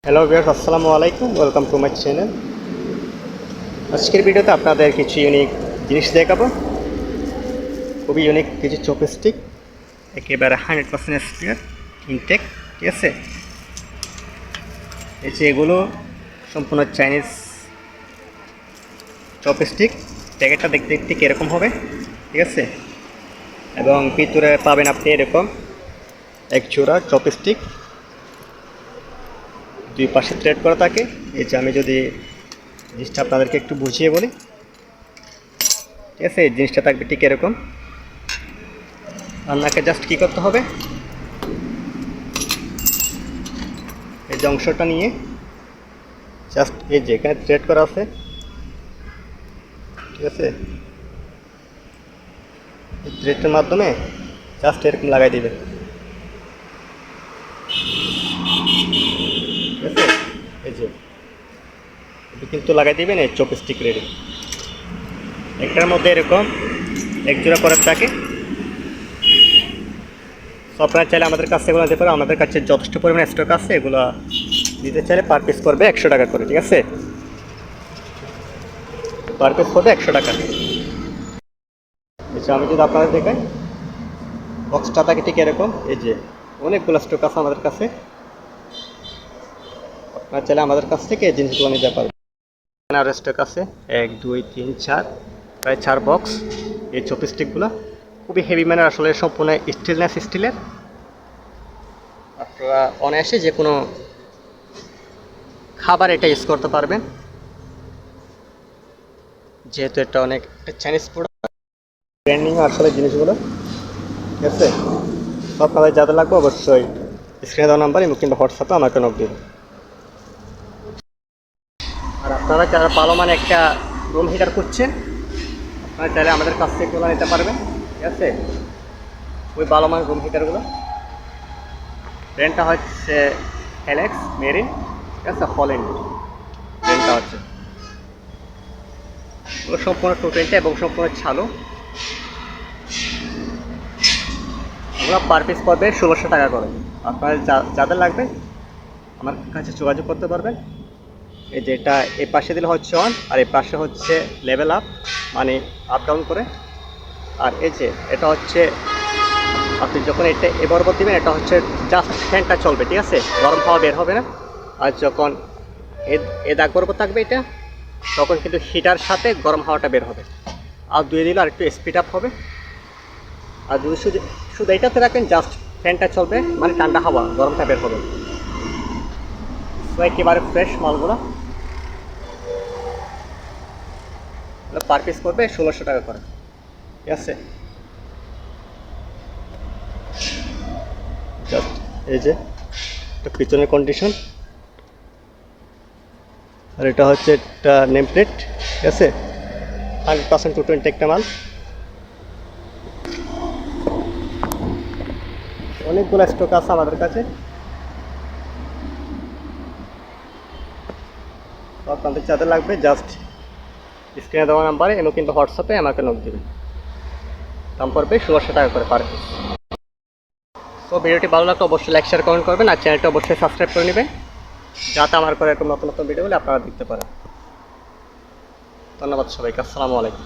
Hello viewers, আসসালামু আলাইকুম। Welcome to my channel. আজকের ভিডিওতে আপনাদের কিছু ইউনিক জিনিস দেখাবো। খুবই ইউনিক কিছু চপস্টিক, একেবারে 100% স্পেয়ার ইনটেক, ঠিক আছে। এই যে এগুলো সম্পূর্ণ চাইনিজ চপস্টিক। প্যাকেটটা দেখতে ঠিক এরকম হবে, ঠিক আছে। এবং ভিতরে পাবেন আপনি এরকম এক জোড়া চপস্টিক, দুই পাশে থ্রেড করা থাকে। এই যে আমি যদি জিনিসটা আপনাদেরকে একটু বুঝিয়ে বলি, ঠিক আছে। এই জিনিসটা থাকবে ঠিক এরকম। আপনাকে জাস্ট কী করতে হবে, এই যে অংশটা নিয়ে জাস্ট এই যে এখানে থ্রেড করা আছে, ঠিক আছে। এই থ্রেডটার মাধ্যমে জাস্ট এরকম লাগাই দিবে, ঠিক আছে। এই যে এটা কিন্তু লাগাই দিবেন, এই চপস্টিক রেডি। একটার মধ্যে এরকম এক জোড়া করার থাকে। সো আপনারা চাইলে আমাদের কাছে এগুলো নিতে পারেন। আমাদের কাছে যথেষ্ট পরিমাণে স্টক আছে। এগুলো নিতে চাইলে পার পিস করবে 100 টাকা করে, ঠিক আছে। পার পিস করবে 100 টাকা। এই যে আমি যদি আপনাদের দেখাই, বক্সটা থাকে ঠিক এরকম। এই যে অনেকগুলো স্টক আছে আমাদের কাছে। আপনারা চাইলে আমাদের কাছ থেকে এই জিনিসগুলো নিতে পারবেন। আর স্টক আছে 1 2 3 4, প্রায় 4 বক্স এই চপস্টিকগুলো। খুবই হেভি ম্যানের, আসলে সম্পূর্ণ স্টিলের। আপনারা অনায়াসে যে কোনো খাবার এটা ইউজ করতে পারবেন, যেহেতু এটা অনেক চাইনিজ প্রোডাক্ট। ব্র্যান্ডিং আসলে জিনিসগুলো, ঠিক আছে। তো আপনাদের যাদের লাগবে অবশ্যই স্ক্রিনে দেওয়া নাম্বার এবং কিংবা হোয়াটসঅ্যাপে আমাকে নক দিন। আর আপনারা যারা ভালো মানে একটা রুম হিটার করছেন, আপনারা চাইলে আমাদের কাছ থেকে এগুলো নিতে পারবেন, ঠিক আছে। ওই ভালো মানের রুম হিটারগুলো, ব্র্যান্ডটা হচ্ছে হেলেক্স মেরিন, ঠিক আছে। হল্যান্ড ব্র্যান্ডটা হচ্ছে। ওগুলো সম্পূর্ণ টোটালটা এবং সম্পূর্ণ ছালো। ওগুলো পার পিস পড়বে 1600 টাকা করে। আপনারা যাদের লাগবে আমার কাছে যোগাযোগ করতে পারবেন। এই যে এটা এই পাশে দিলে হচ্ছে অন, আর এই পাশে হচ্ছে লেভেল আপ, মানে আপ ডাউন করে। আর এই যে এটা হচ্ছে আপনি যখন এটা বরাবর দিবেন, এটা হচ্ছে জাস্ট ফ্যানটা চলবে, ঠিক আছে। গরম হাওয়া বের হবে না। আর যখন এ দাগ বরাবর থাকবে এটা, তখন কিন্তু হিটার সাথে গরম হাওয়াটা বের হবে। আর দুই দিলে আর একটু স্পিড আপ হবে। আর যদি শুধু এইটাতে রাখেন, জাস্ট ফ্যানটা চলবে, মানে ঠান্ডা হাওয়া গরমটা বের হবে। তো একেবারে ফ্রেশ মালগুলো পার পিস করবে 1600 টাকা করে, ঠিক আছে। জাস্ট এই যে এটা পিছনের কন্ডিশন, আর এটা হচ্ছে একটা নেম প্লেট, ঠিক আছে। 100% 220 একটা মাল। অনেকগুলো স্টক আছে আমাদের কাছে। তো আপনাদের যাদের লাগবে জাস্ট স্ক্রিনে দেওয়া নাম্বারে এবং কিন্তু হোয়াটসঅ্যাপে আমাকে নক দেবেন। দাম পড়বে 1600 টাকা করে পার পিস। তো ভিডিওটি ভালো লাগলে অবশ্যই লাইক শেয়ার কমেন্ট করবেন, আর চ্যানেলটা অবশ্যই সাবস্ক্রাইব করে নেবেন, যাতে আমার করে এরকম নতুন নতুন ভিডিওগুলো আপনারা দেখতে পারেন। ধন্যবাদ সবাইকে। আসসালামু আলাইকুম।